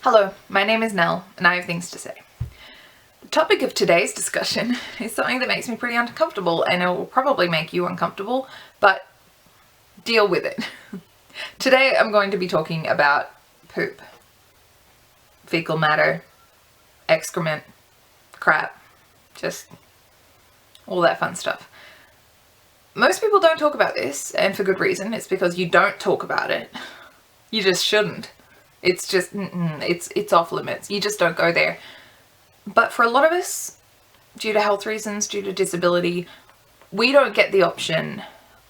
Hello, my name is Nell, and I have things to say. The topic of today's discussion is something that makes me pretty uncomfortable, and it will probably make you uncomfortable, but deal with it. Today I'm going to be talking about poop, fecal matter, excrement, crap, just all that fun stuff. Most people don't talk about this, and for good reason. It's because you don't talk about it. You just shouldn't. It's just, it's off limits. You just don't go there. But for a lot of us, due to health reasons, due to disability, we don't get the option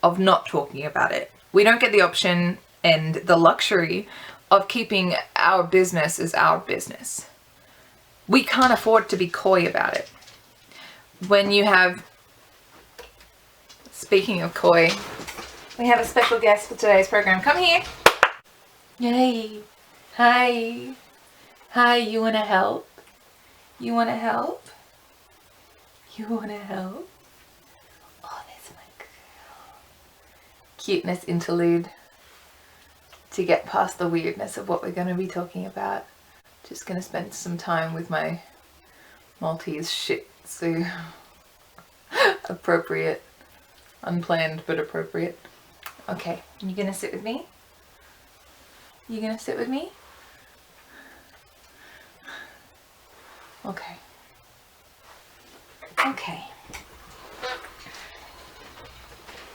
of not talking about it. We don't get the option and the luxury of keeping our business as our business. We can't afford to be coy about it. When you have, speaking of coy, we have a special guest for today's program. Come here. Yay. Hi. Hi, you wanna help? You wanna help? You wanna help? Oh, there's my girl. Cuteness interlude to get past the weirdness of what we're gonna be talking about. Just gonna spend some time with my Maltese Shih Tzu. Appropriate. Unplanned, but appropriate. Okay, you gonna sit with me? You gonna sit with me? Okay. Okay.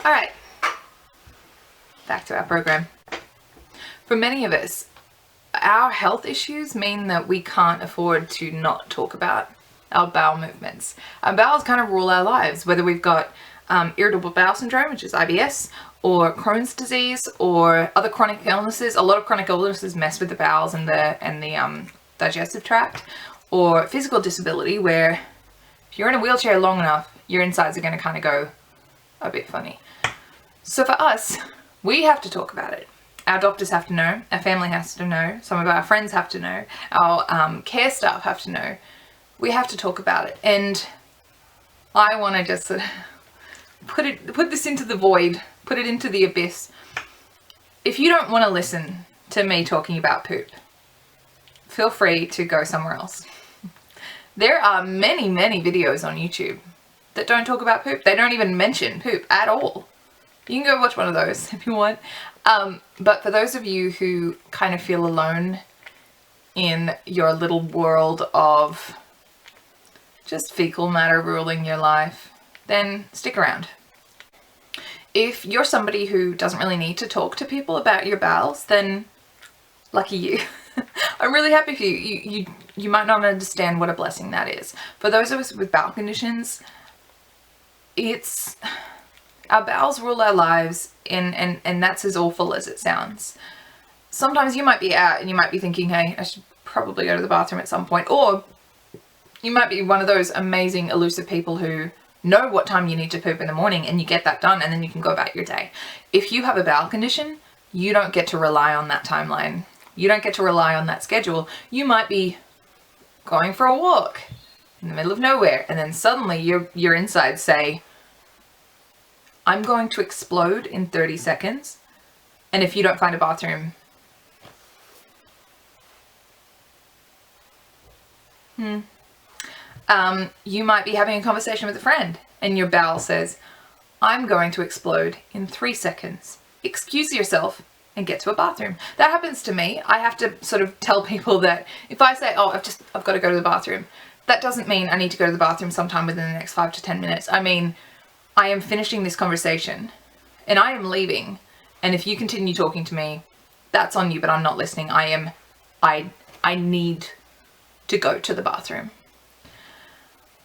All right. Back to our program. For many of us, our health issues mean that we can't afford to not talk about our bowel movements. Our bowels kind of rule our lives, whether we've got irritable bowel syndrome, which is IBS, or Crohn's disease, or other chronic illnesses. A lot of chronic illnesses mess with the bowels and the digestive tract, or physical disability, where if you're in a wheelchair long enough, your insides are going to kind of go a bit funny. So for us, we have to talk about it. Our doctors have to know, our family has to know, some of our friends have to know, our care staff have to know. We have to talk about it. And I want to just sort of put this into the void, put it into the abyss. If you don't want to listen to me talking about poop, feel free to go somewhere else. There are many, many videos on YouTube that don't talk about poop. They don't even mention poop at all. You can go watch one of those if you want. But for those of you who kind of feel alone in your little world of just fecal matter ruling your life, then stick around. If you're somebody who doesn't really need to talk to people about your bowels, then lucky you. I'm really happy for you. You might not understand what a blessing that is. For those of us with bowel conditions, our bowels rule our lives, and that's as awful as it sounds. Sometimes you might be out and you might be thinking, hey, I should probably go to the bathroom at some point. Or you might be one of those amazing, elusive people who know what time you need to poop in the morning, and you get that done, and then you can go about your day. If you have a bowel condition, you don't get to rely on that timeline. You don't get to rely on that schedule. You might be going for a walk in the middle of nowhere, and then suddenly your insides say, I'm going to explode in 30 seconds, and if you don't find a bathroom, you might be having a conversation with a friend, and your bowel says, I'm going to explode in 3 seconds. Excuse yourself and get to a bathroom. That happens to me. I have to sort of tell people that if I say, oh, I've got to go to the bathroom, that doesn't mean I need to go to the bathroom sometime within the next 5 to 10 minutes. I mean, I am finishing this conversation and I am leaving. And if you continue talking to me, that's on you, but I'm not listening. I need to go to the bathroom.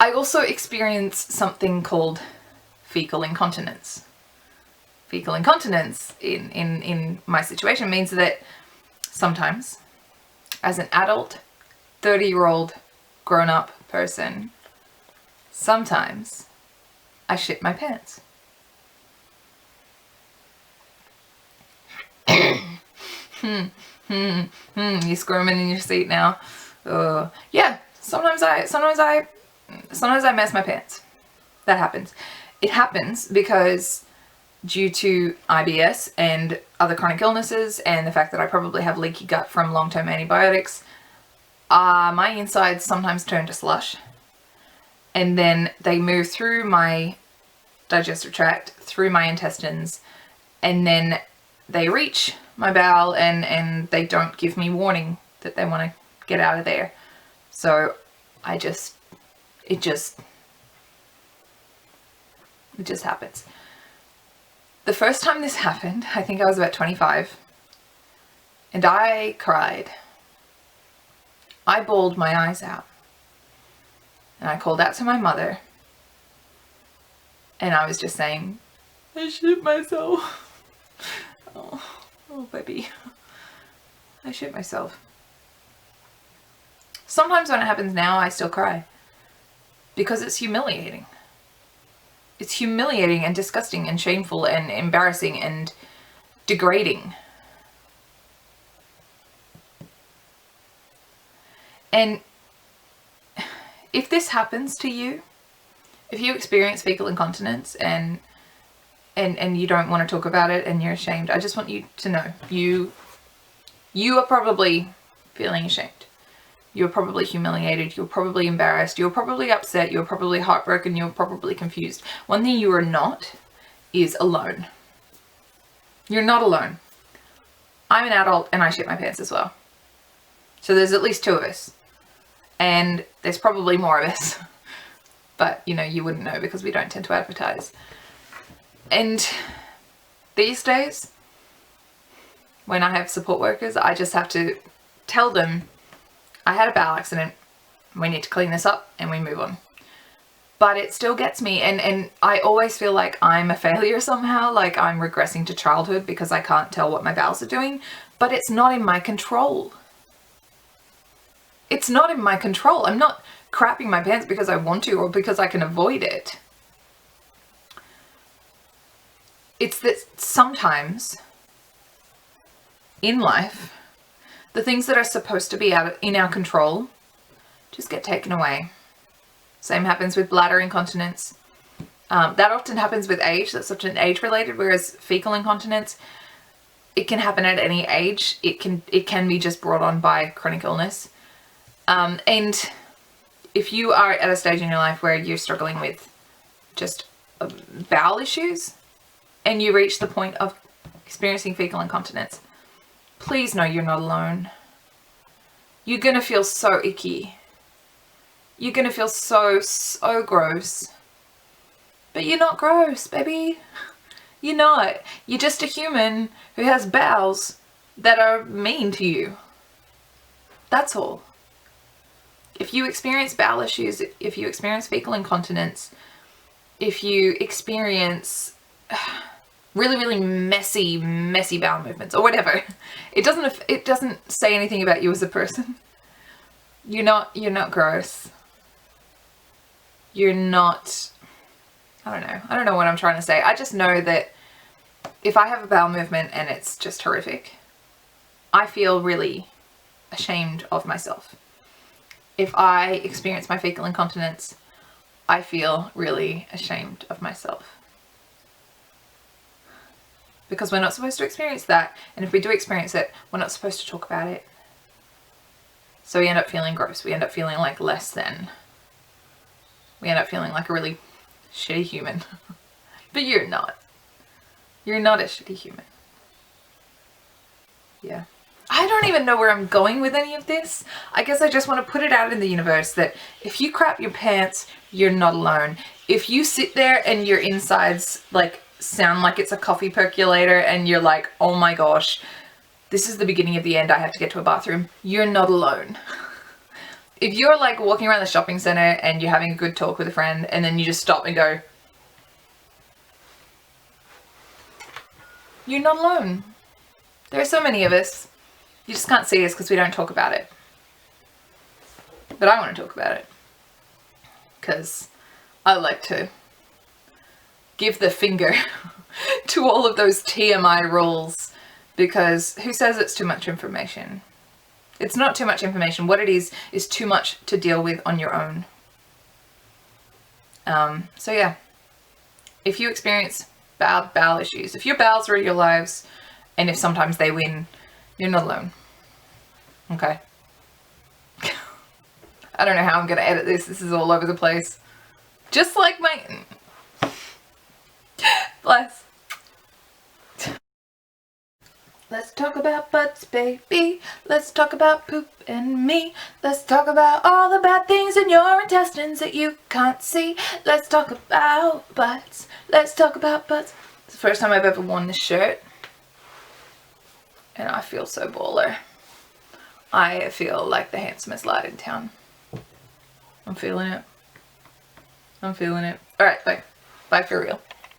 I also experience something called fecal incontinence. Fecal incontinence in my situation means that sometimes, as an adult, 30-year-old grown-up person, sometimes I shit my pants. You're squirming in your seat now. Yeah, sometimes I mess my pants. That happens. It happens because due to IBS and other chronic illnesses and the fact that I probably have leaky gut from long-term antibiotics, my insides sometimes turn to slush, and then they move through my digestive tract, through my intestines, and then they reach my bowel, and they don't give me warning that they want to get out of there. So it just happens. The first time this happened, I think I was about 25, and I cried. I bawled my eyes out, and I called out to my mother, and I was just saying, I shit myself. Oh baby, I shit myself. Sometimes when it happens now, I still cry, because it's humiliating. It's humiliating and disgusting and shameful and embarrassing and degrading. And if this happens to you, if you experience fecal incontinence and you don't want to talk about it and you're ashamed, I just want you to know you are probably feeling ashamed. You're probably humiliated. You're probably embarrassed. You're probably upset. You're probably heartbroken. You're probably confused. One thing you are not is alone. You're not alone. I'm an adult and I shit my pants as well. So there's at least 2 of us. And there's probably more of us. But, you know, you wouldn't know because we don't tend to advertise. And these days, when I have support workers, I just have to tell them, I had a bowel accident, we need to clean this up, and we move on. But it still gets me, and I always feel like I'm a failure somehow, like I'm regressing to childhood because I can't tell what my bowels are doing, but it's not in my control. It's not in my control. I'm not crapping my pants because I want to or because I can avoid it. It's that sometimes in life, the things that are supposed to be in our control just get taken away. Same happens with bladder incontinence. That often happens with age. That's often age related, whereas fecal incontinence, it can happen at any age. It can be just brought on by chronic illness. And if you are at a stage in your life where you're struggling with just bowel issues and you reach the point of experiencing fecal incontinence, please know you're not alone. You're gonna feel so icky. You're gonna feel so gross. But you're not gross, baby. You're not. You're just a human who has bowels that are mean to you. That's all. If you experience bowel issues, if you experience fecal incontinence, if you experience really messy bowel movements or whatever, it doesn't say anything about you as a person. You're not gross. You're not, I don't know what I'm trying to say. I just know that if I have a bowel movement and it's just horrific, I feel really ashamed of myself. If I experience my fecal incontinence, I feel really ashamed of myself. Because we're not supposed to experience that, and if we do experience it, we're not supposed to talk about it. So we end up feeling gross. We end up feeling like less than. We end up feeling like a really shitty human. But you're not. You're not a shitty human. Yeah. I don't even know where I'm going with any of this. I guess I just want to put it out in the universe that if you crap your pants, you're not alone. If you sit there and your insides like sound like it's a coffee percolator and you're like, oh my gosh, this is the beginning of the end, I have to get to a bathroom, you're not alone. If you're like walking around the shopping center and you're having a good talk with a friend and then you just stop and go, you're not alone. There are so many of us. You just can't see us because we don't talk about it. But I want to talk about it. Because I like to give the finger to all of those TMI rules. Because who says it's too much information? It's not too much information. What it is too much to deal with on your own. So yeah. If you experience bowel issues, if your bowels rule your lives, and if sometimes they win, you're not alone. Okay. I don't know how I'm gonna edit this. This is all over the place. Just like my... Bless. Let's talk about butts, baby. Let's talk about poop and me. Let's talk about all the bad things in your intestines that you can't see. Let's talk about butts. Let's talk about butts. It's the first time I've ever worn this shirt. And I feel so baller. I feel like the handsomest lad in town. I'm feeling it. I'm feeling it. Alright, bye. Bye for real.